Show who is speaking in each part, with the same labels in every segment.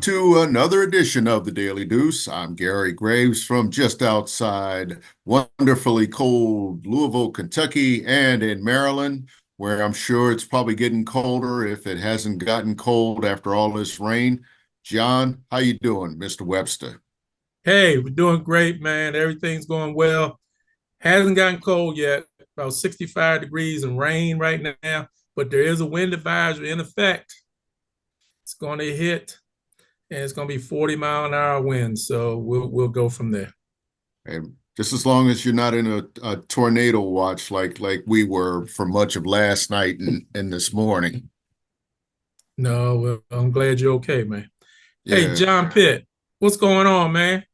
Speaker 1: to another edition of the Daily Deuce. I'm Gary Graves from just outside wonderfully cold Louisville, Kentucky, and in Maryland, where I'm sure it's probably getting colder if it hasn't gotten cold after all this rain. John, how you doing, Mr. Webster?
Speaker 2: Hey, we're doing great, man. Everything's going well. Hasn't gotten cold yet. About 65 degrees and rain right now, but there is a wind advisory in effect. It's going to hit, and it's going to be 40-mile-an-hour wind. So we'll go from there.
Speaker 1: And just as long as you're not in a tornado watch like we were for much of last night and this morning.
Speaker 2: No, well, I'm glad you're okay, man. Hey,
Speaker 1: Yeah.
Speaker 2: John Pitt, what's going on, man?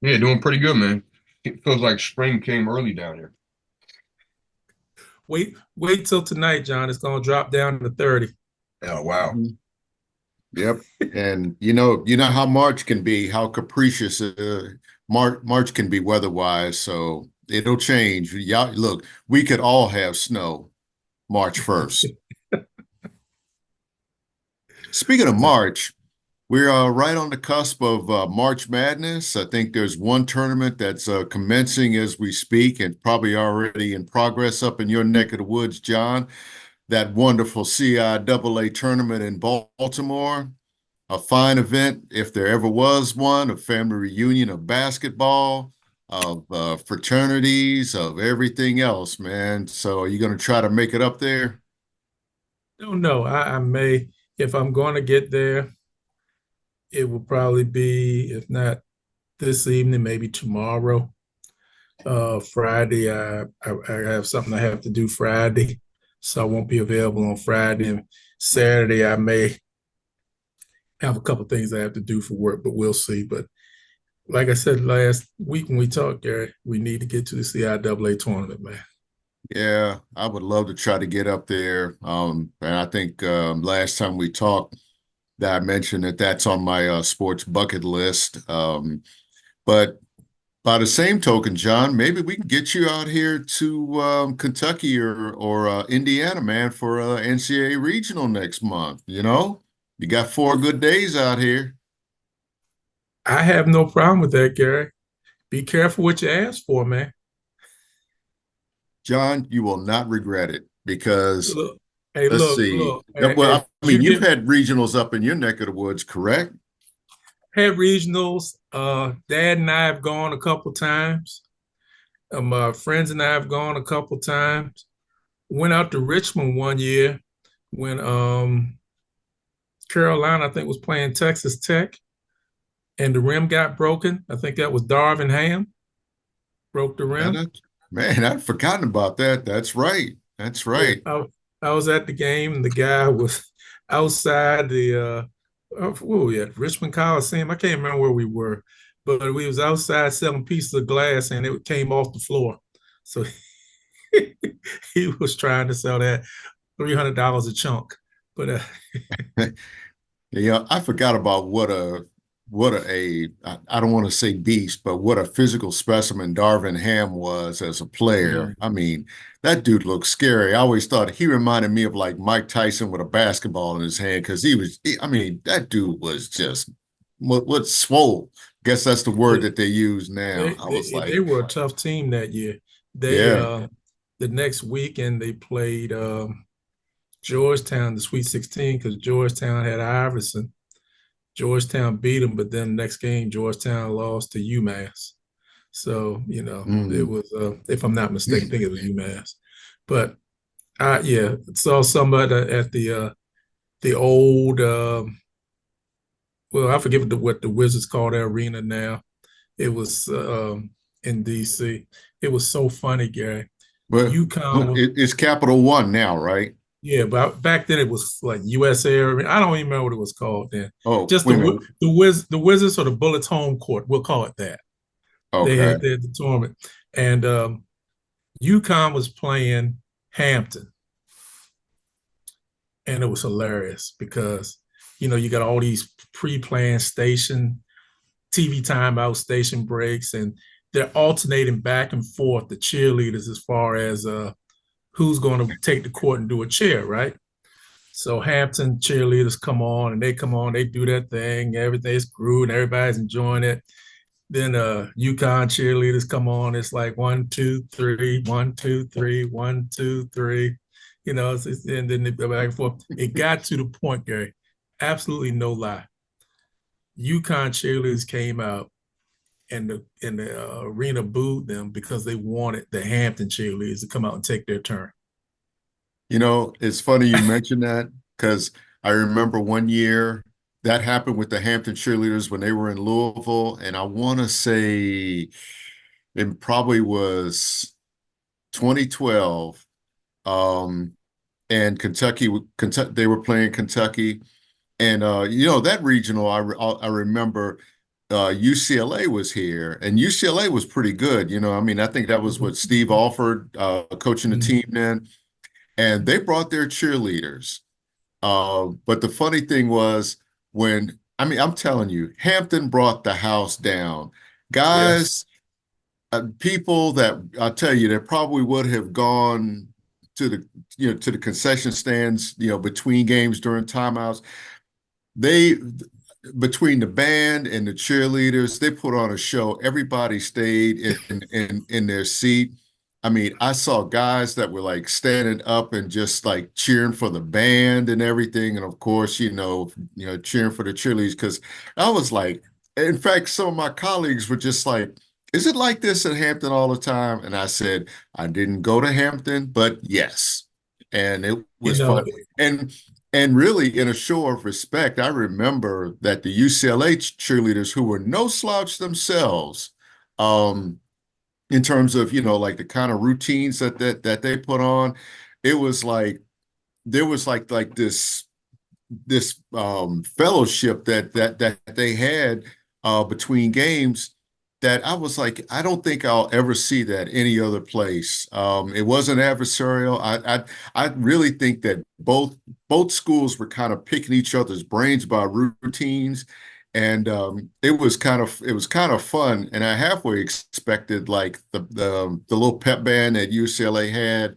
Speaker 3: Yeah, doing pretty good, man. It feels like spring came early down here.
Speaker 2: Wait till tonight, John. It's going to drop down to 30.
Speaker 3: Oh, wow.
Speaker 1: Yep. And you know how March can be, how capricious March can be weather-wise, so it'll change. Y'all, look, we could all have snow March 1st. Speaking of March, we're right on the cusp of March Madness. I think there's one tournament that's commencing as we speak and probably already in progress up in your neck of the woods, John. That wonderful CIAA tournament in Baltimore. A fine event, if there ever was one, a family reunion of basketball, of fraternities, of everything else, man. So are you going to try to make it up there?
Speaker 2: Don't know. I may, if I'm going to get there, it will probably be, if not this evening, maybe tomorrow. Friday, I have something I have to do Friday, so I won't be available on Friday. And Saturday, I may have a couple of things I have to do for work, but we'll see. But like I said last week when we talked, Gary, we need to get to the CIAA tournament, man.
Speaker 1: Yeah, I would love to try to get up there. And I think last time we talked, that I mentioned that that's on my sports bucket list. But by the same token, John, maybe we can get you out here to Kentucky or Indiana, man, for NCAA regional next month. You got 4 good days out here.
Speaker 2: I have no problem with that, Gary. Be careful what you ask for, man.
Speaker 1: John, you will not regret it because
Speaker 2: Look, hey,
Speaker 1: let's
Speaker 2: look,
Speaker 1: see.
Speaker 2: look.
Speaker 1: Well, I
Speaker 2: You
Speaker 1: mean, you've
Speaker 2: get
Speaker 1: had regionals up in your neck of the woods, correct?
Speaker 2: had regionals. Dad and I have gone a couple times. My friends and I have gone a couple times. Went out to Richmond one year when Carolina, I think, was playing Texas Tech, and the rim got broken. I think that was Darvin Ham broke the
Speaker 1: And
Speaker 2: rim.
Speaker 1: man, I'd forgotten about that. That's right. That's
Speaker 2: Yeah,
Speaker 1: right.
Speaker 2: I was at the game, and the guy was outside the where were we at? Richmond Coliseum. I can't remember where we were, but we was outside selling pieces of glass, and it came off the floor. So he was trying to sell that $300 a chunk. But
Speaker 1: Yeah, I forgot about I don't want to say beast, but what a physical specimen Darvin Ham was as a
Speaker 2: yeah,
Speaker 1: player. I mean, that dude looked scary. I always thought he reminded me of like Mike Tyson with a basketball in his hand because I mean, that dude was just what swole. Guess that's the word
Speaker 2: they,
Speaker 1: that they use now. I was
Speaker 2: they
Speaker 1: like,
Speaker 2: were a tough team that year. They
Speaker 1: yeah.
Speaker 2: the next weekend they played Georgetown, the Sweet 16, because Georgetown had Iverson. Georgetown beat them, but then the next game, Georgetown lost to UMass. So, it
Speaker 1: Mm.
Speaker 2: was, if I'm not mistaken, I think it was UMass. But yeah, saw somebody at the old, well, I forget what the Wizards call their arena now. It was in DC. It was so funny, Gary.
Speaker 1: But
Speaker 2: UConn,
Speaker 1: it's Capital One now, right?
Speaker 2: yeah, but back then it was like USA. I don't even remember what it was called then.
Speaker 1: Oh,
Speaker 2: Just
Speaker 1: wait a minute.
Speaker 2: the Wizards or the Bullets home court. We'll call it that.
Speaker 1: Okay.
Speaker 2: They had the tournament, and UConn was playing Hampton, and it was hilarious because you got all these pre-planned station TV timeout station breaks, and they're alternating back and forth the cheerleaders as far as who's going to take the court and do a cheer, right? So Hampton cheerleaders come on and they come on, they do their thing, everything's grooving, everybody's enjoying it. Then UConn cheerleaders come on, it's like 1, 2, 3, 1, 2, 3, 1, 2, 3. And then they go back and forth. It got to the point, Gary, absolutely no lie. UConn cheerleaders came out and the arena booed them because they wanted the Hampton cheerleaders to come out and take their turn.
Speaker 1: It's funny you mentioned that because I remember one year that happened with the Hampton cheerleaders when they were in Louisville, and I want to say it probably was 2012. And Kentucky, they were playing Kentucky, and that regional, I remember UCLA was here, and UCLA was pretty good. I mean, I think that was what Steve Alford coaching the team then, and they brought their cheerleaders. But the funny thing was I'm telling you, Hampton brought the house down. Guys,
Speaker 2: Yes.
Speaker 1: people that I'll tell you, that probably would have gone to the concession stands, between games during timeouts. They, between the band and the cheerleaders, they put on a show. Everybody stayed in their seat. I mean, I saw guys that were like standing up and just like cheering for the band and everything, and of course, cheering for the cheerleaders. Because I was like, in fact, some of my colleagues were just like, "Is it like this at Hampton all the time?" And I said, "I didn't go to Hampton, but yes," and it
Speaker 2: You
Speaker 1: was
Speaker 2: know,
Speaker 1: fun. And really, in a show of respect, I remember that the UCLA cheerleaders, who were no slouch themselves, in terms of, like the kind of routines that they put on, it was like there was like this fellowship that they had between games, that I was like, I don't think I'll ever see that any other place. It wasn't adversarial. I really think that both schools were kind of picking each other's brains about routines, and it was kind of fun. And I halfway expected like the little pep band that UCLA had,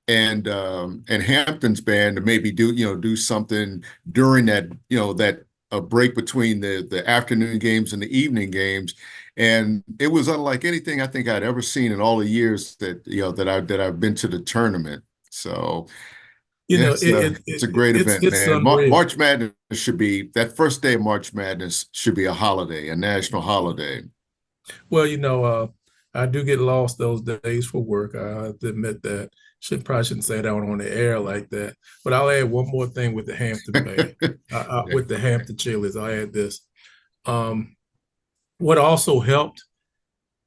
Speaker 1: and Hampton's band to maybe do something during that break between the afternoon games and the evening games. And it was unlike anything I think I'd ever seen in all the years that I've been to the tournament. So
Speaker 2: you know,
Speaker 1: it's a great event,
Speaker 2: it's
Speaker 1: man.
Speaker 2: unreal.
Speaker 1: March Madness should be that first day of March Madness should be a holiday, a national holiday.
Speaker 2: Well, I do get lost those days for work. I have to admit that. Probably shouldn't say that on the air like that. But I'll add one more thing with the Hampton band, with the Hampton Chili's. I'll add this. Um, what also helped,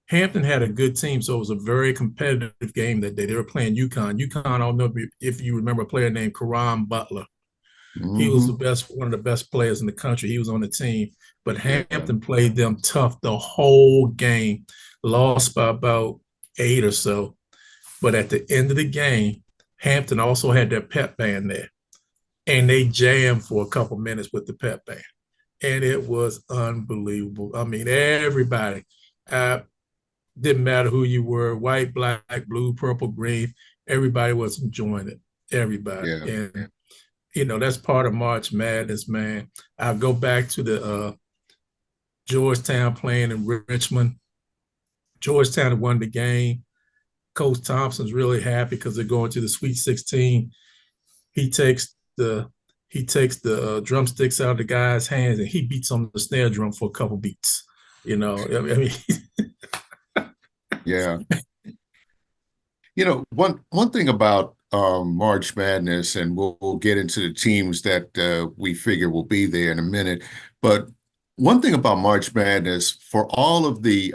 Speaker 2: Hampton had a good team, so it was a very competitive game that day. They were playing UConn. UConn, I don't know if you remember a player named Karan Butler. He was
Speaker 1: Hmm.
Speaker 2: one of the best players in the country. He was on the team, but
Speaker 1: Yeah,
Speaker 2: Hampton played them tough the whole game, lost by about 8 or so. But at the end of the game, Hampton also had their pep band there, and they jammed for a couple minutes with the pep band, and it was unbelievable. I mean, everybody, didn't matter who you were, white, black, blue, purple, green, everybody was enjoying it. Everybody.
Speaker 1: yeah.
Speaker 2: And that's part of March Madness, man. I go back to the Georgetown playing in Richmond. Georgetown won the game. Coach Thompson's really happy because they're going to the Sweet 16. He takes the drumsticks out of the guy's hands and he beats on the snare drum for a couple beats. I mean,
Speaker 1: Yeah. One thing about March Madness, and we'll get into the teams that we figure will be there in a minute. But one thing about March Madness, for all of the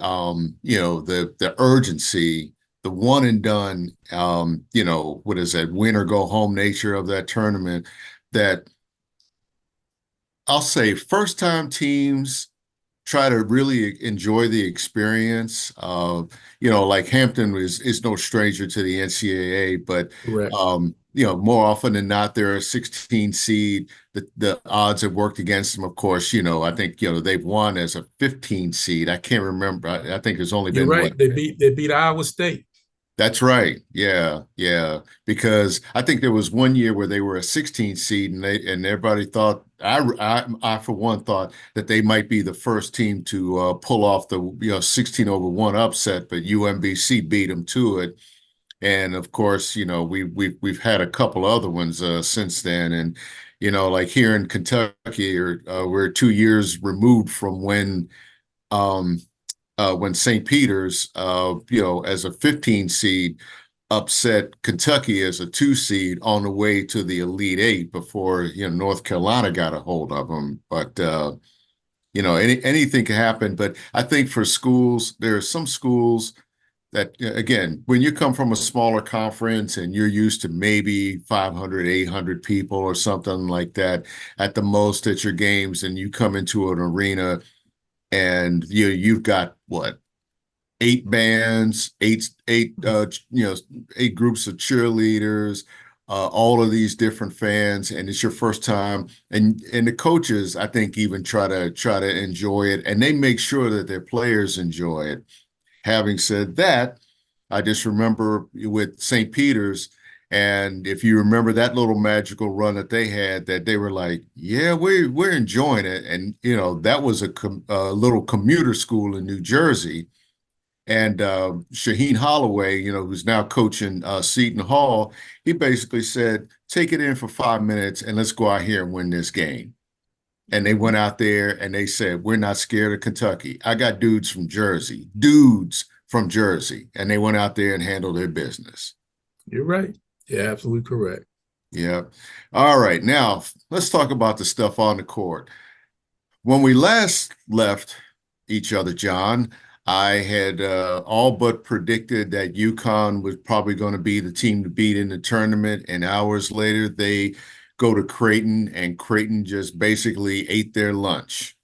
Speaker 1: urgency, the one and done, what is that, win or go home nature of that tournament, that I'll say first time teams try to really enjoy the experience. Like Hampton is no stranger to the NCAA, but
Speaker 2: correct.
Speaker 1: more often than not, they're a 16 seed. The odds have worked against them, of course. I think they've won as a 15 seed. I can't remember. I think there's only
Speaker 2: You're
Speaker 1: been what.
Speaker 2: right. They beat Iowa State.
Speaker 1: That's right. Yeah, yeah. Because I think there was one year where they were a 16 seed, and everybody thought I for one thought that they might be the first team to pull off the 16 over one upset, but UMBC beat them to it. And of course, we've had a couple other ones since then, and like here in Kentucky, or we're 2 years removed from um, when St. Peter's, as a 15 seed, upset Kentucky as a 2 seed on the way to the Elite Eight before North Carolina got a hold of them. But anything can happen. But I think for schools, there are some schools that, again, when you come from a smaller conference and you're used to maybe 500, 800 people or something like that at the most at your games, and you come into an arena and you've got what, eight bands, eight groups of cheerleaders, all of these different fans, and it's your first time. And the coaches, I think, even try to enjoy it, and they make sure that their players enjoy it. Having said that, I just remember with St. Peter's, and if you remember that little magical run that they had, that they were like, "Yeah, we're enjoying it," and that was a little commuter school in New Jersey. And Shaheen Holloway, who's now coaching Seton Hall, he basically said, "Take it in for 5 minutes and let's go out here and win this game." And they went out there and they said, "We're not scared of Kentucky. I got dudes from Jersey." And they went out there and handled their business.
Speaker 2: You're right. You're absolutely correct.
Speaker 1: Yeah. All right. Now, let's talk about the stuff on the court. When we last left each other, John, I had all but predicted that UConn was probably going to be the team to beat in the tournament. And hours later, they go to Creighton, and Creighton just basically ate their lunch.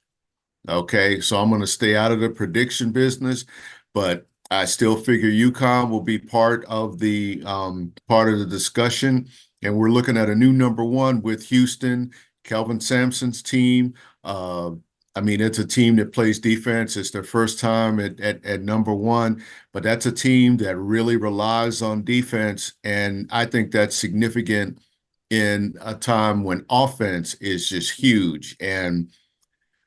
Speaker 1: Okay, so I'm going to stay out of the prediction business, but I still figure UConn will be part of the discussion. And we're looking at a new number one with Houston, Kelvin Sampson's team. Uh, I mean, it's a team that plays defense. It's their first time at number one, but that's a team that really relies on defense. And I think that's significant in a time when offense is just huge. And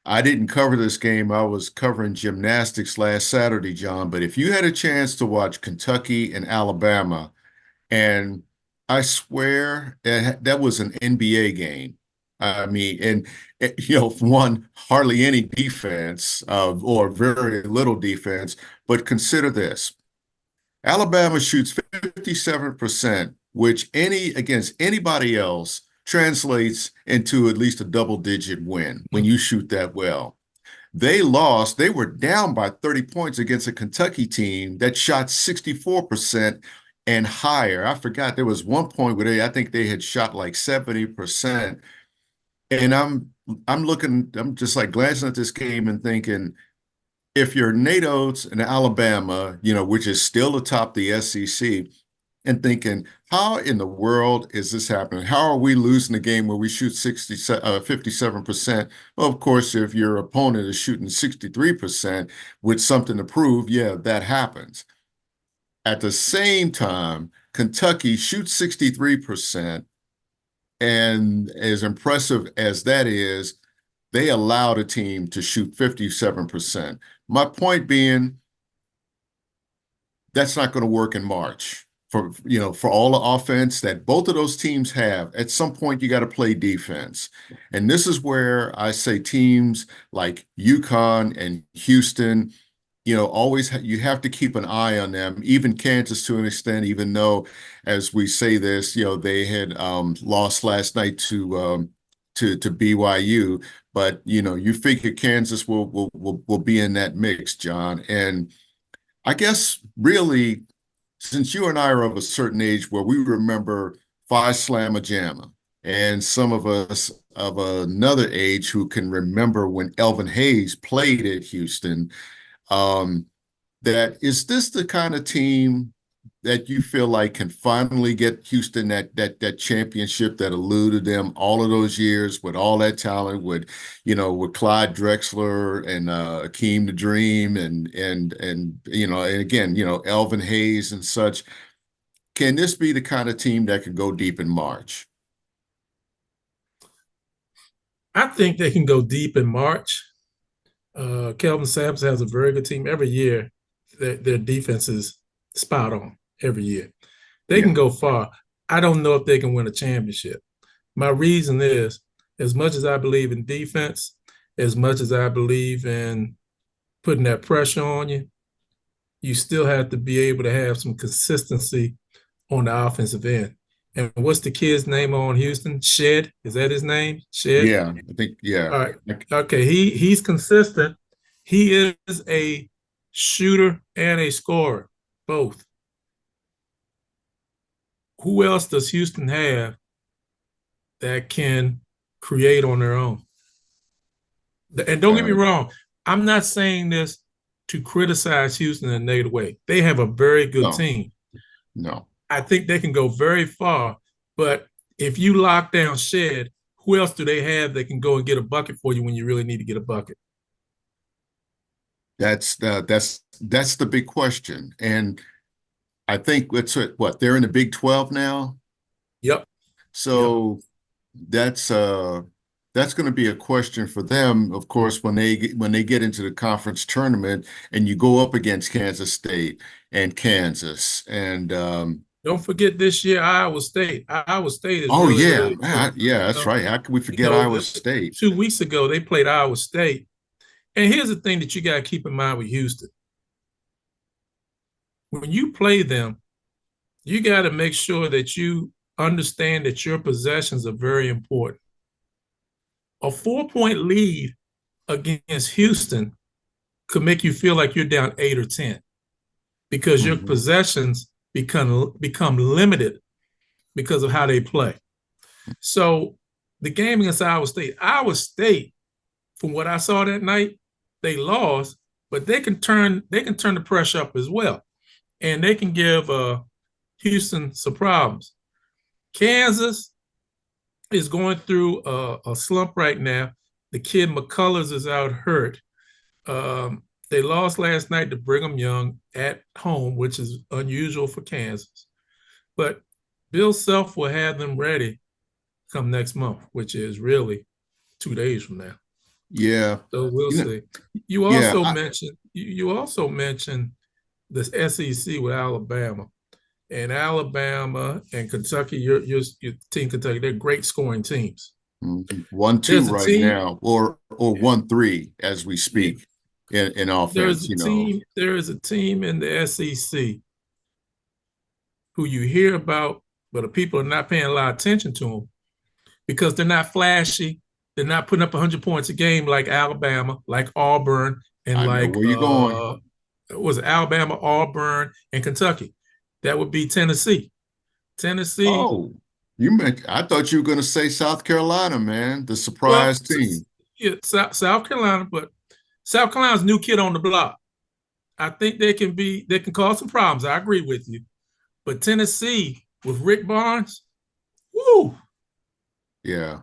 Speaker 1: I didn't cover this game. I was covering gymnastics last Saturday, John. But if you had a chance to watch Kentucky and Alabama, and I swear that was an NBA game. I mean, and one, hardly any defense, or very little defense. But consider this: Alabama shoots 57%, which against anybody else translates into at least a double-digit win when you shoot that well. They lost. They were down by 30 points against a Kentucky team that shot 64% and higher. I forgot there was one point where I think they had shot like 70%. And I'm just like glancing at this game and thinking, if you're Nate Oates and Alabama, which is still atop the SEC, and thinking, how in the world is this happening? How are we losing a game where we shoot 57%? Well, of course, if your opponent is shooting 63% with something to prove, yeah, that happens. At the same time, Kentucky shoots 63%, and as impressive as that is, they allowed a team to shoot 57%. My point being, that's not going to work in March. For all the offense that both of those teams have, at some point you got to play defense. And this is where I say teams like UConn and Houston, always you have to keep an eye on them. Even Kansas to an extent, even though, as we say this, they had lost last night to BYU, but you figure Kansas will be in that mix, John. And I guess really, since you and I are of a certain age where we remember Phi Slamma Jamma, and some of us of another age who can remember when Elvin Hayes played at Houston, that is this the kind of team that you feel like can finally get Houston that championship that eluded them all of those years with all that talent, with with Clyde Drexler and Akeem the Dream and and again, Elvin Hayes and such. Can this be the kind of team that can go deep in March?
Speaker 2: I think they can go deep in March. Kelvin Sampson has a very good team every year. Their defense is spot on every year. They can go far. I don't know if they can win a championship. My reason is, as much as I believe in defense, as much as I believe in putting that pressure on you, you still have to be able to have some consistency on the offensive end. And what's the kid's name on Houston? Shed? Is that his name? Shed?
Speaker 1: Yeah, I think, yeah.
Speaker 2: All right. Okay. He's consistent. He is a shooter and a scorer, both. Who else does Houston have that can create on their own? And don't get me wrong, I'm not saying this to criticize Houston in a negative way. They have a very good team.
Speaker 1: No.
Speaker 2: I think they can go very far, but if you lock down Shed, who else do they have that can go and get a bucket for you when you really need to get a bucket?
Speaker 1: That's the big question. And I think what they're in the Big 12 now.
Speaker 2: Yep.
Speaker 1: So that's going to be a question for them, of course, when they get into the conference tournament and you go up against Kansas State and Kansas and
Speaker 2: don't forget this year Iowa State. Iowa State is
Speaker 1: oh
Speaker 2: really,
Speaker 1: yeah,
Speaker 2: really good.
Speaker 1: yeah, that's right. How can we forget Iowa State?
Speaker 2: 2 weeks ago they played Iowa State. And here's the thing that you got to keep in mind with Houston. When you play them, you got to make sure that you understand that your possessions are very important. A 4-point lead against Houston could make you feel like you're down 8 or 10 because your possessions become limited because of how they play. So the game against Iowa State, from what I saw that night, they lost, but they can turn the pressure up as well, and they can give Houston some problems. Kansas is going through a slump right now. The kid McCullers is out hurt. They lost last night to Brigham Young at home, which is unusual for Kansas. But Bill Self will have them ready come next month, which is really 2 days from now.
Speaker 1: Yeah.
Speaker 2: So we'll see. You also mentioned the SEC with Alabama. And Alabama and Kentucky, your team Kentucky, they're great scoring teams.
Speaker 1: 1-2 right now, or 1-3 as we speak in offense.
Speaker 2: There is a team in the SEC who you hear about, but the people are not paying a lot of attention to them because they're not flashy. They're not putting up 100 points a game like Alabama, like Auburn, and
Speaker 1: I know where you're going.
Speaker 2: Was it Alabama, Auburn, and Kentucky? That would be Tennessee. Tennessee.
Speaker 1: Oh, I thought you were going to say South Carolina, man, the surprise team.
Speaker 2: Yeah, South Carolina, but South Carolina's new kid on the block. I think they can cause some problems. I agree with you. But Tennessee with Rick Barnes, woo.
Speaker 1: Yeah.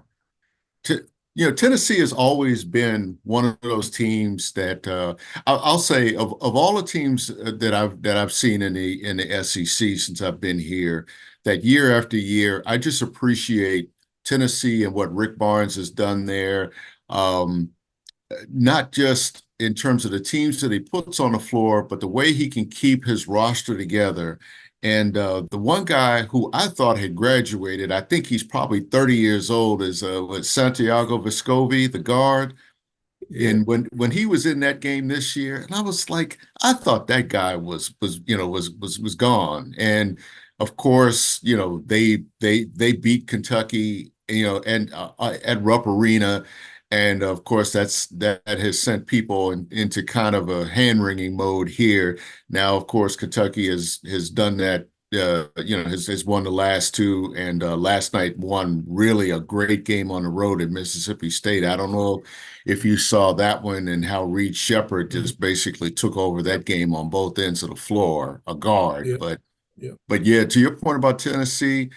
Speaker 1: Tennessee has always been one of those teams that I'll say of all the teams that I've seen in the SEC since I've been here, that year after year, I just appreciate Tennessee and what Rick Barnes has done there. Not just in terms of the teams that he puts on the floor, but the way he can keep his roster together. And the one guy who I thought had graduated, I think he's probably 30 years old, is Santiago Vescovi, the guard. Yeah. And when he was in that game this year, and I was like, I thought that guy was gone. And of course, they beat Kentucky, and at Rupp Arena. And of course, that has sent people into kind of a hand-wringing mode here. Now, of course, Kentucky has done that, has won the last 2, and last night won really a great game on the road at Mississippi State. I don't know if you saw that one and how Reed Shepherd just basically took over that game on both ends of the floor, a guard.
Speaker 2: Yeah.
Speaker 1: But
Speaker 2: Yeah.
Speaker 1: But yeah, to your point about Tennessee,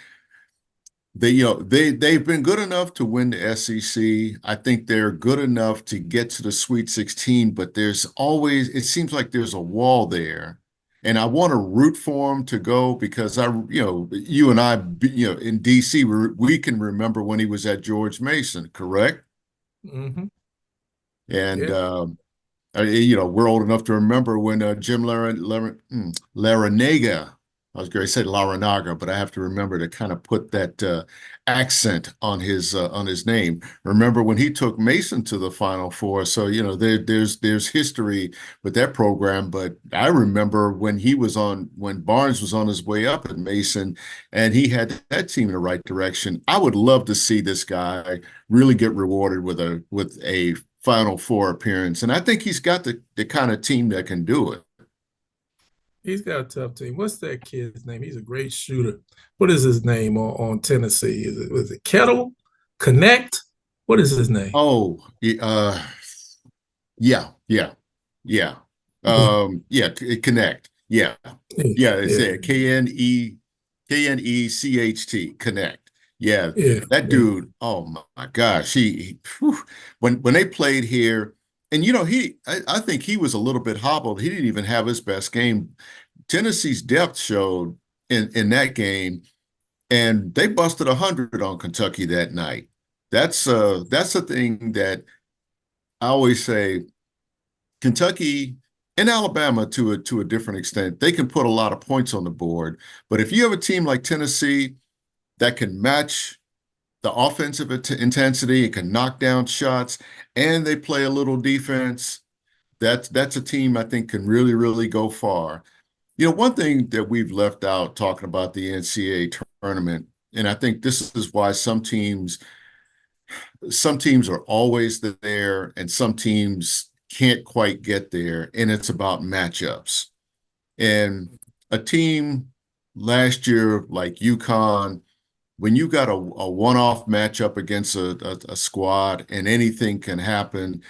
Speaker 1: they've been good enough to win the SEC. I think they're good enough to get to the Sweet 16, but it seems like there's a wall there. And I want to root for them to go because you and I, in DC, we can remember when he was at George Mason, correct?
Speaker 2: Hmm.
Speaker 1: And
Speaker 2: Yeah.
Speaker 1: we're old enough to remember when Jim Larinaga, I was going to say Larinaga, but I have to remember to kind of put that accent on his name. Remember when he took Mason to the Final Four? So there's history with that program. But I remember when Barnes was on his way up at Mason, and he had that team in the right direction. I would love to see this guy really get rewarded with a Final Four appearance. And I think he's got the kind of team that can do it.
Speaker 2: He's got a tough team. What's that kid's name? He's a great shooter. What is his name on Tennessee? Was it Kettle? Connect? What is his name?
Speaker 1: Oh, yeah, yeah, yeah.
Speaker 2: Yeah,
Speaker 1: Connect. Yeah. Yeah, it's
Speaker 2: yeah,
Speaker 1: there. Knecht. Connect. Yeah.
Speaker 2: yeah,
Speaker 1: That
Speaker 2: yeah.
Speaker 1: dude, oh my gosh. Whew, when they played here, and I think he was a little bit hobbled. He didn't even have his best game. Tennessee's depth showed in that game, and they busted 100 on Kentucky that night. That's the thing that I always say. Kentucky and Alabama to a different extent, they can put a lot of points on the board. But if you have a team like Tennessee that can match the offensive intensity and can knock down shots, and they play a little defense, that's a team I think can really, really go far. One thing that we've left out talking about the NCAA tournament, and I think this is why some teams are always there and some teams can't quite get there, and it's about matchups. And a team last year like UConn, when you got a one-off matchup against a squad and anything can happen,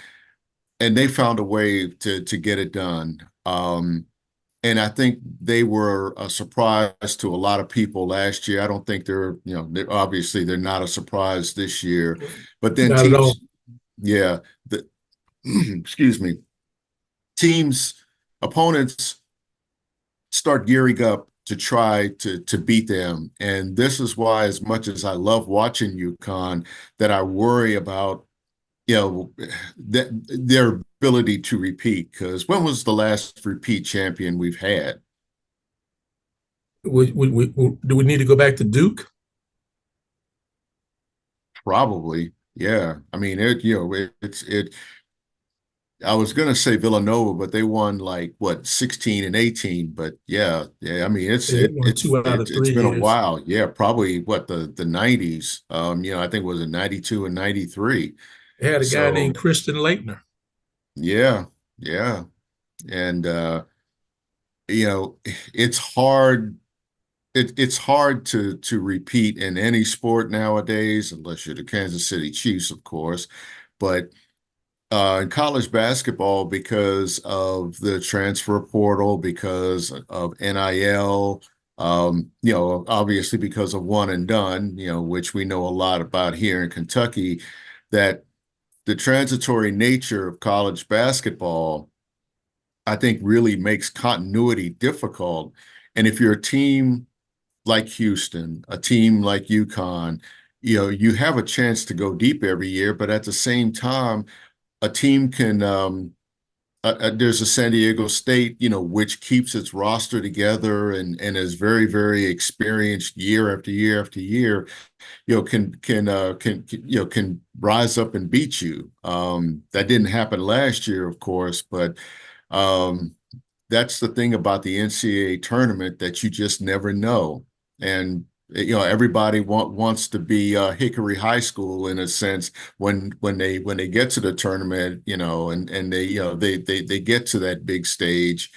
Speaker 1: and they found a way to get it done. And I think they were a surprise to a lot of people last year. I don't think obviously they're not a surprise this year. But then
Speaker 2: Not at all.
Speaker 1: teams, yeah, excuse me, teams, opponents start gearing up to try to beat them. And this is why, as much as I love watching UConn, that I worry about, that their ability to repeat. Because when was the last repeat champion we've had?
Speaker 2: Do we need to go back to Duke?
Speaker 1: Probably, yeah. I mean, it's. I was gonna say Villanova, but they won like what 16 and 18. But yeah, yeah. I mean,
Speaker 2: They won 2 out of 3
Speaker 1: it's been a
Speaker 2: years.
Speaker 1: while. Yeah, probably what the 90s. I think it was in 92 and 93.
Speaker 2: They had a guy named
Speaker 1: So
Speaker 2: Christian Laettner.
Speaker 1: yeah, yeah. And you know, it's hard. It's hard to repeat in any sport nowadays, unless you're the Kansas City Chiefs, of course. But in college basketball, because of the transfer portal, because of NIL, obviously because of one and done, which we know a lot about here in Kentucky, that the transitory nature of college basketball, I think, really makes continuity difficult. And if you're a team like Houston, a team like UConn, you have a chance to go deep every year, but at the same time, a team can there's a San Diego State, which keeps its roster together and is very, very experienced year after year after year, can rise up and beat you. That didn't happen last year, of course, but um, that's the thing about the NCAA tournament, that you just never know. And everybody wants to be Hickory High School in a sense when they get to the tournament, and they get to that big stage.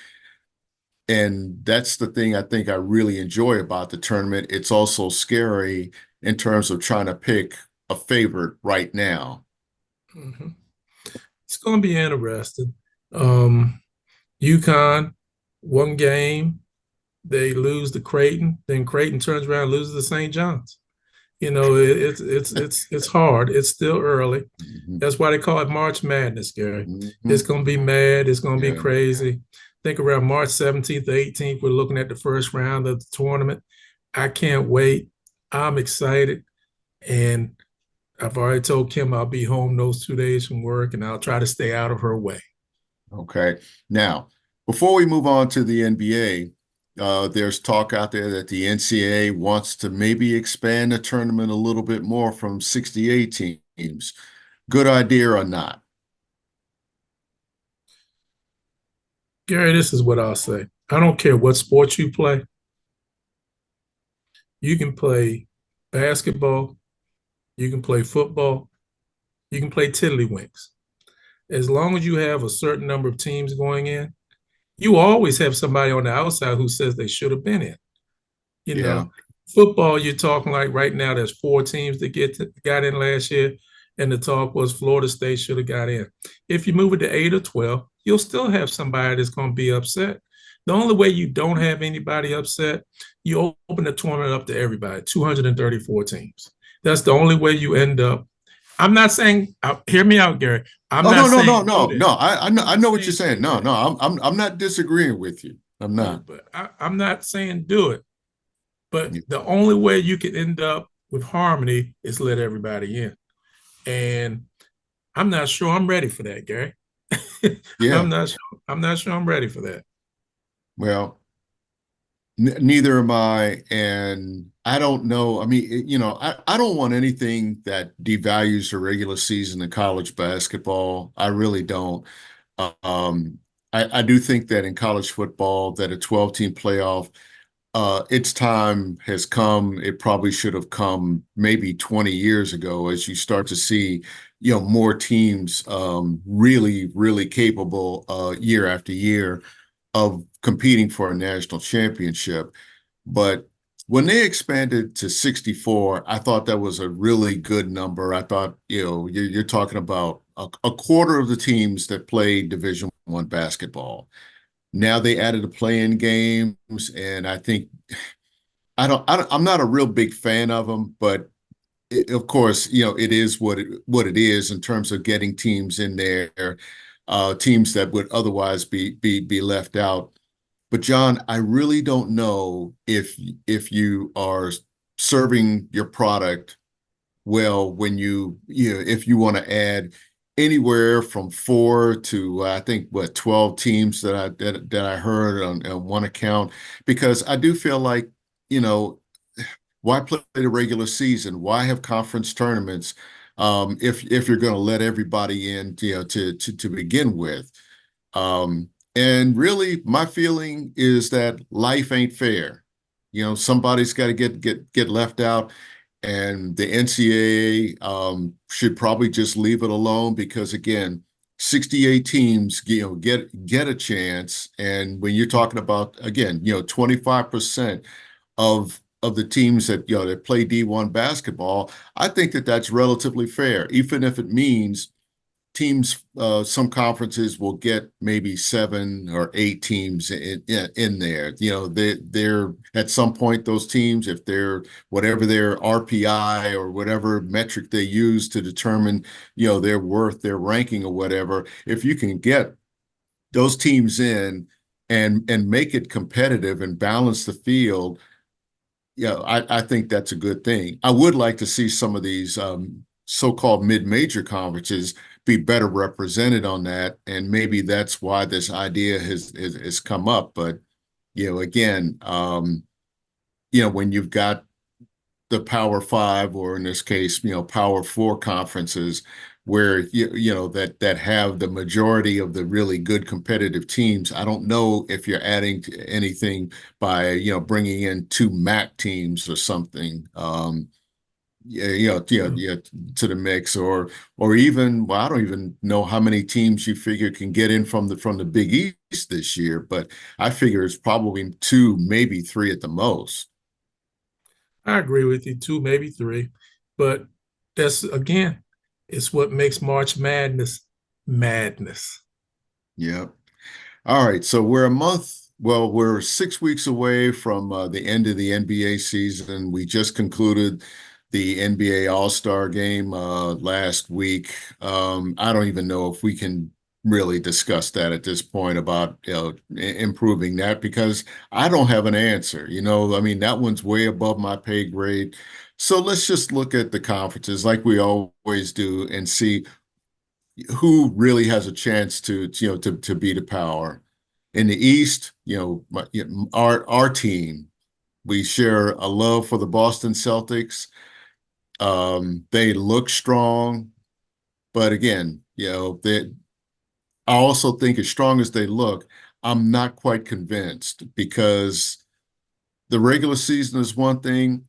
Speaker 1: And that's the thing I think I really enjoy about the tournament. It's also scary in terms of trying to pick a favorite right now.
Speaker 2: Mhm. It's going to be interesting. Um, UConn, one game. they lose to Creighton, then Creighton turns around and loses to St. John's. It's hard. It's still early.
Speaker 1: Mhm.
Speaker 2: That's why they call it March Madness, Gary. It's
Speaker 1: Mhm.
Speaker 2: gonna be mad. It's gonna be
Speaker 1: Yeah.
Speaker 2: crazy. I think around March 17th, 18th, we're looking at the first round of the tournament. I can't wait. I'm excited. And I've already told Kim I'll be home those 2 days from work and I'll try to stay out of her way.
Speaker 1: Okay. Now, before we move on to the NBA, there's talk out there that the NCAA wants to maybe expand the tournament a little bit more from 68 teams. Good idea or not?
Speaker 2: Gary, this is what I'll say. I don't care what sport you play. You can play basketball, you can play football, you can play tiddlywinks. As long as you have a certain number of teams going in, you always have somebody on the outside who says they should have been in. You
Speaker 1: Yeah.
Speaker 2: know, football, you're talking like right now, there's 4 teams that got in last year, and the talk was Florida State should have got in. If you move it to 8 or 12, you'll still have somebody that's going to be upset. The only way you don't have anybody upset, you open the tournament up to everybody, 234 teams. That's the only way you end up. I'm not saying, hear me out, Gary. I'm
Speaker 1: Oh,
Speaker 2: not
Speaker 1: no, no,
Speaker 2: saying
Speaker 1: no,
Speaker 2: do
Speaker 1: no,
Speaker 2: that.
Speaker 1: no. I
Speaker 2: I'm
Speaker 1: know what you're
Speaker 2: saying
Speaker 1: saying.
Speaker 2: do
Speaker 1: No,
Speaker 2: that.
Speaker 1: no, I'm not disagreeing with you. I'm not.
Speaker 2: But I'm not saying do it. But
Speaker 1: Yeah.
Speaker 2: the only way you can end up with harmony is let everybody in. And I'm not sure I'm ready for that, Gary.
Speaker 1: Yeah.
Speaker 2: I'm not sure I'm ready for that.
Speaker 1: Well, neither am I, and I don't know. I mean, I don't want anything that devalues the regular season in college basketball. I really don't. Um, I do think that in college football, that a 12-team playoff, its time has come. It probably should have come maybe 20 years ago, as you start to see, more teams really, really capable year after year of competing for a national championship. But when they expanded to 64, I thought that was a really good number. I thought, you're talking about a quarter of the teams that play Division I basketball. Now they added the play-in games, and I think I'm not a real big fan of them, but of course, it is what it is in terms of getting teams in there, teams that would otherwise be left out. But John, I really don't know if you are serving your product well when if you want to add anywhere from 4 to I think 12 teams that I heard on one account, because I do feel like, you know why play the regular season? Why have conference tournaments if you're going to let everybody in, to begin with? And really, my feeling is that life ain't fair. Somebody's got to get left out, and the NCAA should probably just leave it alone because, again, 68 teams, get a chance. And when you're talking about, again, 25% of the teams that play D1 basketball, I think that that's relatively fair, even if it means teams, some conferences will get maybe 7 or 8 teams in there. They're at some point, those teams, if they're whatever their RPI or whatever metric they use to determine, their worth, their ranking or whatever, if you can get those teams in and make it competitive and balance the field, I think that's a good thing. I would like to see some of these so-called mid-major conferences be better represented on that, and maybe that's why this idea has come up. But again, when you've got the Power Five, or in this case, Power Four conferences, where that have the majority of the really good competitive teams, I don't know if you're adding to anything by bringing in 2 MAC teams or something. Yeah, to the mix, or even, well, I don't even know how many teams you figure can get in from the Big East this year, but I figure it's probably 2, maybe 3 at the most.
Speaker 2: I agree with you, 2, maybe 3. But that's again, it's what makes March Madness madness.
Speaker 1: Yeah. All right, so we're a month Well, we're 6 weeks away from the end of the NBA season. We just concluded the NBA All-Star game last week. I don't even know if we can really discuss that at this point about improving that because I don't have an answer. I mean, that one's way above my pay grade. So let's just look at the conferences like we always do and see who really has a chance to beat a power. In the East, our team, we share a love for the Boston Celtics. They look strong, but again, I also think as strong as they look, I'm not quite convinced because the regular season is one thing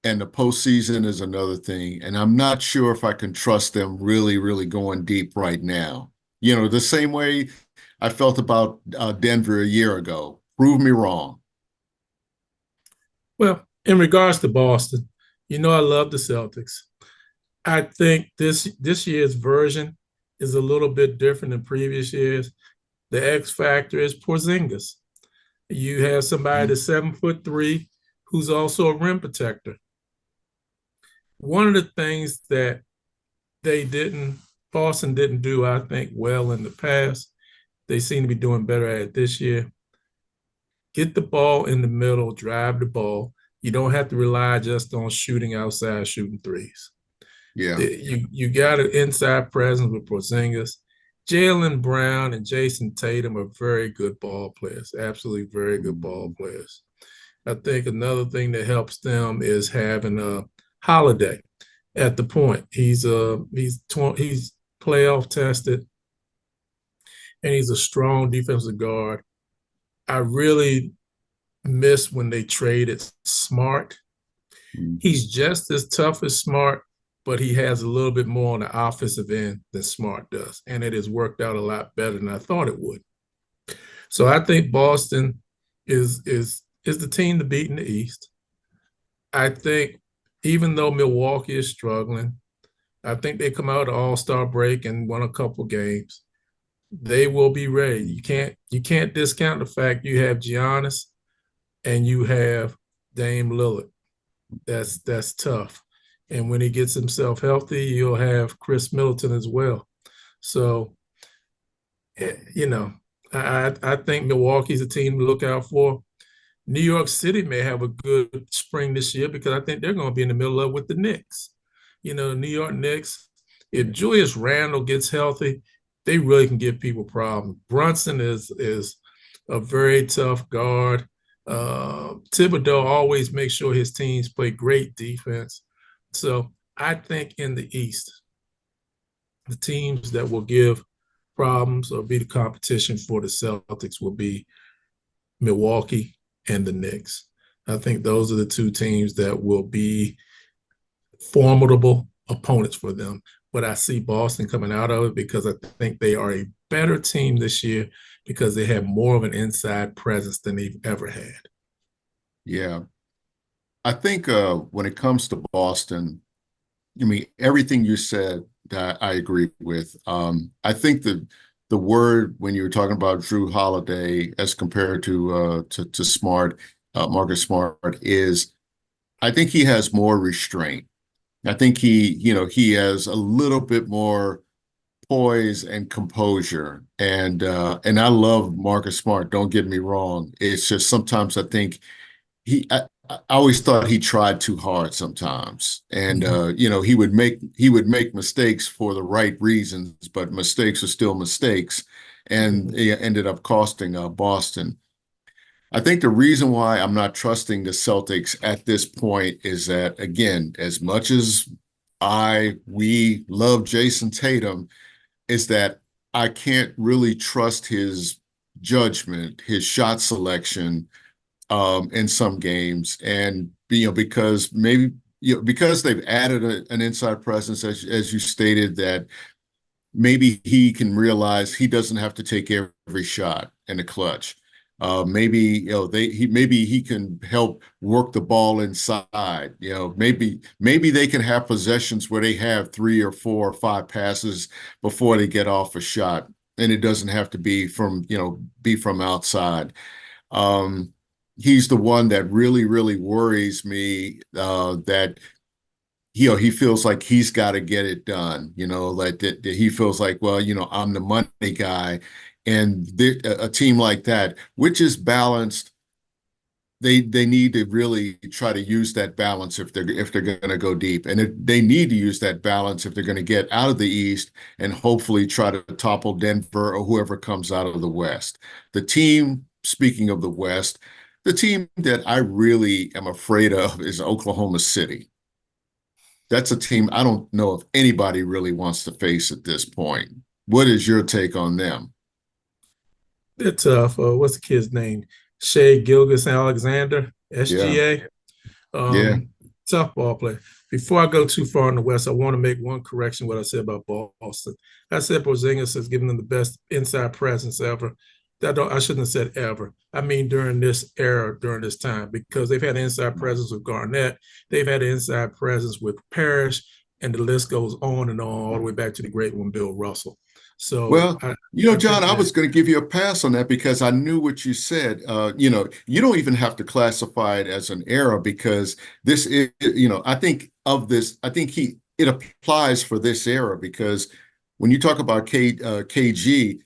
Speaker 1: and the postseason is another thing. And I'm not sure if I can trust them really, really going deep right now. The same way I felt about Denver a year ago. Prove me wrong.
Speaker 2: Well, in regards to Boston, I love the Celtics. I think this year's version is a little bit different than previous years. The X factor is Porzingis. You have somebody that's 7'3" who's also a rim protector. One of the things that Boston didn't do, I think, well in the past, they seem to be doing better at it this year. Get the ball in the middle, drive the ball. You don't have to rely just on shooting outside, shooting threes.
Speaker 1: Yeah.
Speaker 2: You got an inside presence with Porzingis. Jaylen Brown and Jason Tatum are very good ball players, absolutely very good ball players. I think another thing that helps them is having a Holiday at the point. He's playoff tested, and he's a strong defensive guard. I really miss when they traded Smart. He's just as tough as Smart, but he has a little bit more on the offensive end than Smart does, and it has worked out a lot better than I thought it would. So I think Boston is the team to beat in the East. I think even though Milwaukee is struggling, I think they come out of All-Star break and won a couple games. They will be ready. You can't discount the fact you have Giannis and you have Dame Lillard. That's tough. And when he gets himself healthy, you'll have Chris Middleton as well. So, I think Milwaukee's a team to look out for. New York City may have a good spring this year because I think they're going to be in the middle of it with the Knicks. The New York Knicks, if Julius Randle gets healthy, they really can give people problems. Brunson is a very tough guard. Thibodeau always makes sure his teams play great defense. So I think in the East, the teams that will give problems or be the competition for the Celtics will be Milwaukee and the Knicks. I think those are the two teams that will be formidable opponents for them. But I see Boston coming out of it because I think they are a better team this year because they have more of an inside presence than they've ever had.
Speaker 1: Yeah. I think when it comes to Boston, I mean, everything you said that I agree with. I think the word when you were talking about Drew Holiday as compared to Smart, Marcus Smart, is I think he has more restraint. I think he has a little bit more poise and composure. And I love Marcus Smart, don't get me wrong. It's just sometimes I think I always thought he tried too hard sometimes. And he would make mistakes for the right reasons, but mistakes are still mistakes. And it ended up costing Boston. I think the reason why I'm not trusting the Celtics at this point is that, again, as much as we love Jason Tatum, is that I can't really trust his judgment, his shot selection in some games. And, because because they've added an inside presence, as you stated, that maybe he can realize he doesn't have to take every shot in the clutch. Maybe maybe he can help work the ball inside. Maybe they can have possessions where they have 3 or 4 or 5 passes before they get off a shot, and it doesn't have to be from outside. He's the one that really, really worries me, that he feels like he's got to get it done, like that he feels like, well, I'm the money guy. And a team like that, which is balanced, they need to really try to use that balance if they're going to go deep, and they need to use that balance if they're going to get out of the East and hopefully try to topple Denver or whoever comes out of the West. The team, speaking of the West, the team that I really am afraid of is Oklahoma City. That's a team I don't know if anybody really wants to face at this point. What is your take on them?
Speaker 2: They're tough. What's the kid's name? Shea Gilgis-Alexander,
Speaker 1: Yeah,
Speaker 2: SGA.
Speaker 1: yeah.
Speaker 2: Um, Tough ball player. Before I go too far in the West, I want to make one correction what I said about Boston. I said Porzingis has given them the best inside presence ever. I shouldn't have said ever. I mean during this era, during this time, because they've had inside presence with Garnett, they've had inside presence with Parrish, and the list goes on and on, all the way back to the great one, Bill Russell. So
Speaker 1: Well,
Speaker 2: I
Speaker 1: John,
Speaker 2: think
Speaker 1: I
Speaker 2: that
Speaker 1: was going to give you a pass on that because I knew what you said. You don't even have to classify it as an era because this is, I think of this, I think it applies for this era because when you talk about KG,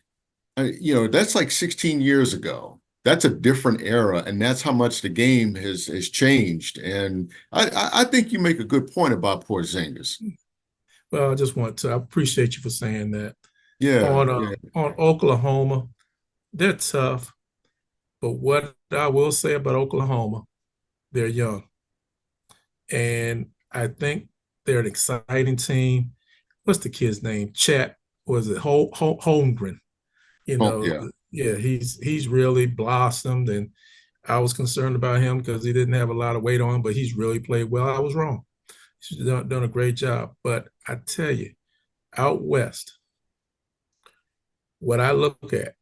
Speaker 1: that's like 16 years ago. That's a different era, and that's how much the game has changed. And I think you make a good point about Porzingis.
Speaker 2: well, I appreciate you for saying that.
Speaker 1: Yeah,
Speaker 2: On
Speaker 1: yeah,
Speaker 2: on Oklahoma, they're tough, but what I will say about Oklahoma, they're young, and I think they're an exciting team. What's the kid's name? Chat, was it Holmgren? You
Speaker 1: oh,
Speaker 2: know,
Speaker 1: yeah,
Speaker 2: yeah, he's really blossomed, and I was concerned about him because he didn't have a lot of weight on, but he's really played well. I was wrong. He's done a great job. But I tell you, out west, what I look at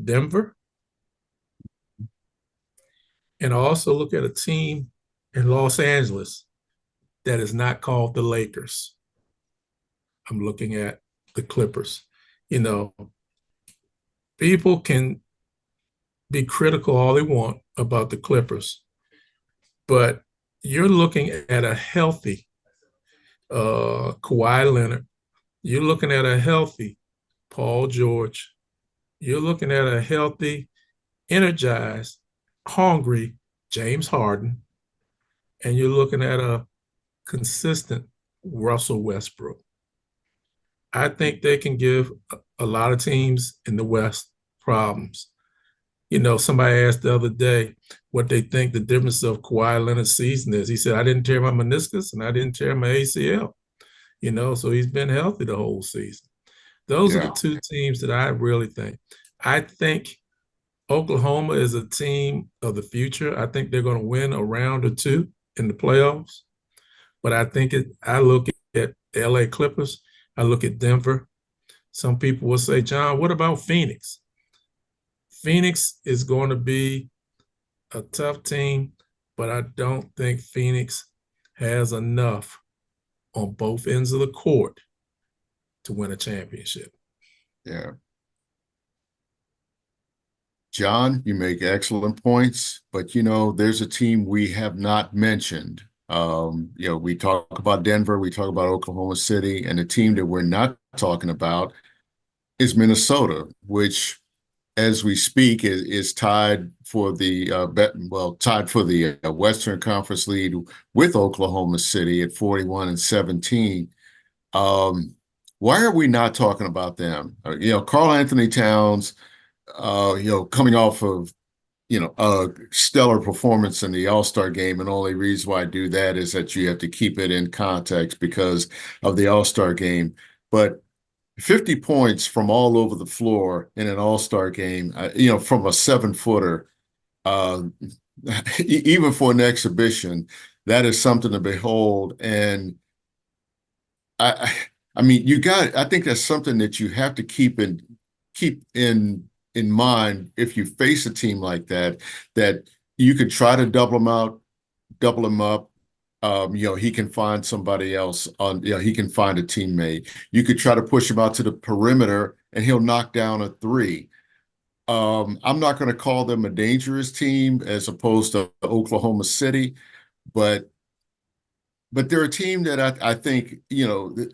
Speaker 2: Denver, and I also look at a team in Los Angeles that is not called the Lakers. I'm looking at the Clippers. You know, people can be critical all they want about the Clippers, but you're looking at a healthy Kawhi Leonard. You're looking at a healthy Paul George. You're looking at a healthy, energized, hungry James Harden. And you're looking at a consistent Russell Westbrook. I think they can give a lot of teams in the West problems. Somebody asked the other day what they think the difference of Kawhi Leonard's season is. He said, I didn't tear my meniscus and I didn't tear my ACL, so he's been healthy the whole season. Those are the
Speaker 1: yeah,
Speaker 2: two teams that I really think. I think Oklahoma is a team of the future. I think they're going to win a round or two in the playoffs. But I look at the LA Clippers, I look at Denver. Some people will say, John, what about Phoenix? Phoenix is going to be a tough team, but I don't think Phoenix has enough on both ends of the court to win a championship.
Speaker 1: yeah. John, you make excellent points, but there's a team we have not mentioned. We talk about Denver, we talk about Oklahoma City, and the team that we're not talking about is Minnesota, which, as we speak, is tied for the Western Conference lead with Oklahoma City at 41 and 17. Why are we not talking about them? Karl Anthony Towns, coming off of, a stellar performance in the All-Star game. And the only reason why I do that is that you have to keep it in context because of the All-Star game. But 50 points from all over the floor in an All-Star game, from a 7-footer, uh, even for an exhibition, that is something to behold. And I, I mean, I think that's something that you have to keep in mind if you face a team like that, that you could try to double him up. He can find somebody else he can find a teammate. You could try to push him out to the perimeter and he'll knock down a three. I'm not going to call them a dangerous team as opposed to Oklahoma City, but they're a team that I think,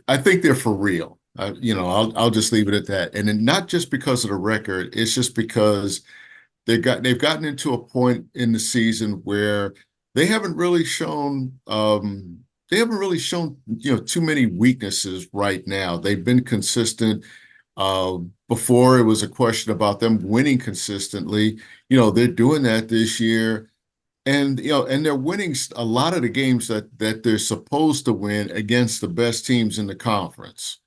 Speaker 1: I think they're for real. I'll just leave it at that. And then not just because of the record, it's just because they've gotten into a point in the season where they haven't really shown too many weaknesses right now. They've been consistent. Before it was a question about them winning consistently. They're doing that this year. And they're winning a lot of the games that they're supposed to win against the best teams in the conference.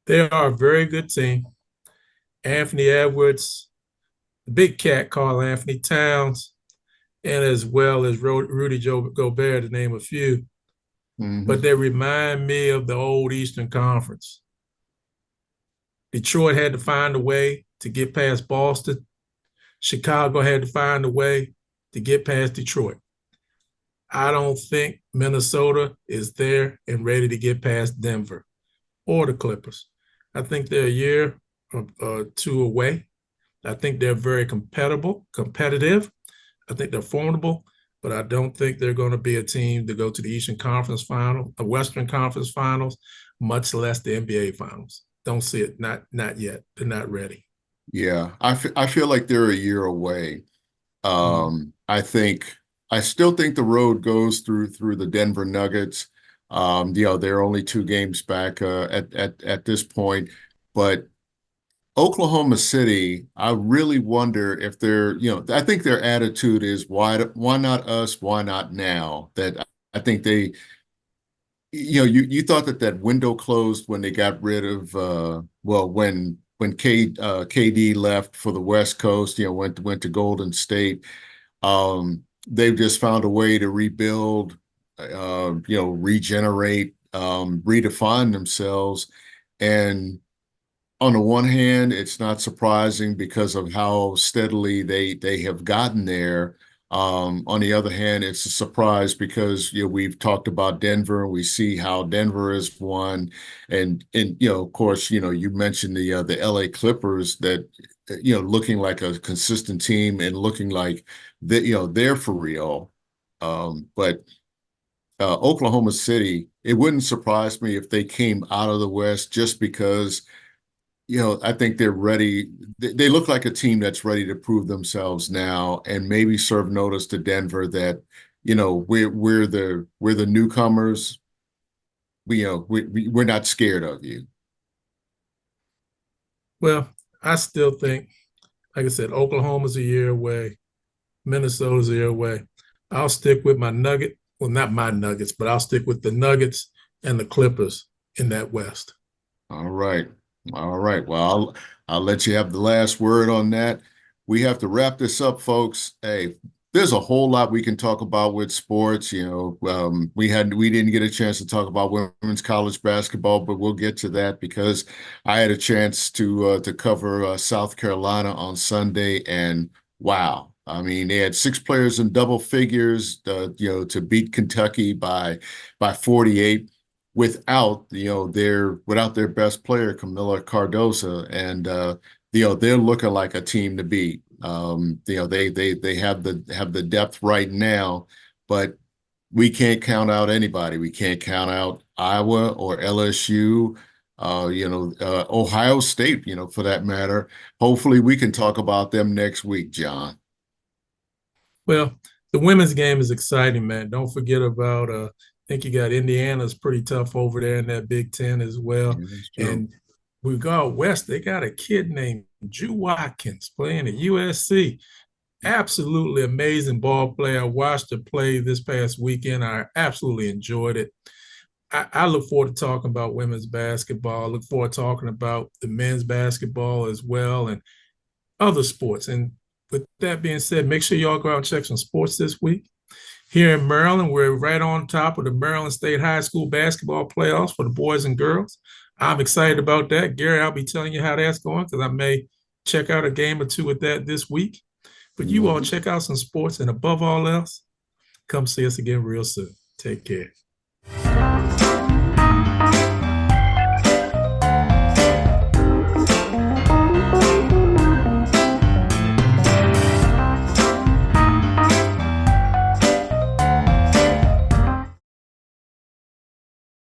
Speaker 2: They are a very good team. Anthony Edwards, the big cat Carl Anthony Towns, and as well as Rudy Gobert, to name a few. But they remind me of the old Eastern Conference. Detroit had to find a way to get past Boston. Chicago had to find a way to get past Detroit. I don't think Minnesota is there and ready to get past Denver or the Clippers. I think they're a year or two away. I think they're very competitive. I think they're formidable, but I don't think they're going to be a team to go to the Eastern Conference Final, the Western Conference Finals, much less the NBA Finals. Don't see it. Not yet. They're not ready.
Speaker 1: Yeah, I feel like they're a year away. I still think the road goes through the Denver Nuggets. They're only 2 games back at this point, but Oklahoma City, I really wonder if I think their attitude is why not us? Why not now? That I think you thought that window closed when they got rid of when KD left for the West Coast, went to Golden State. They've just found a way to rebuild, regenerate, redefine themselves. And on the one hand, it's not surprising because of how steadily they have gotten there. On the other hand, it's a surprise because we've talked about Denver and we see how Denver has won, and of course you mentioned the LA Clippers that looking like a consistent team and looking like they're for real. But Oklahoma City, it wouldn't surprise me if they came out of the West just because. I think they're ready. They look like a team that's ready to prove themselves now and maybe serve notice to Denver that, we're the newcomers. We're not scared of you.
Speaker 2: Well, I still think, like I said, Oklahoma's a year away. Minnesota's a year away. I'll stick with my Nugget. Well, not my Nuggets, but I'll stick with the Nuggets and the Clippers in that West.
Speaker 1: All right. All right. Well, I'll let you have the last word on that. We have to wrap this up, folks. Hey, there's a whole lot we can talk about with sports. We didn't get a chance to talk about women's college basketball, but we'll get to that because I had a chance to cover South Carolina on Sunday, and wow. I mean, they had 6 players in double figures, to beat Kentucky by 48 without their best player Camila Cardosa, and they're looking like a team to beat. They have the depth right now, but we can't count out anybody. We can't count out Iowa or LSU, Ohio State, for that matter. Hopefully we can talk about them next week, John.
Speaker 2: Well, the women's game is exciting, man. Don't forget about I think you got Indiana's pretty tough over there in that Big Ten as well.
Speaker 1: Yeah,
Speaker 2: And we go out west, they got a kid named Drew Watkins playing at USC. Absolutely amazing ball player. I watched her play this past weekend. I absolutely enjoyed it. I look forward to talking about women's basketball. I look forward to talking about the men's basketball as well and other sports. And with that being said, make sure y'all go out and check some sports this week. Here in Maryland, we're right on top of the Maryland State High School basketball playoffs for the boys and girls. I'm excited about that. Gary, I'll be telling you how that's going because I may check out a game or two with that this week. But you all check out some sports, and above all else, come see us again real soon. Take care.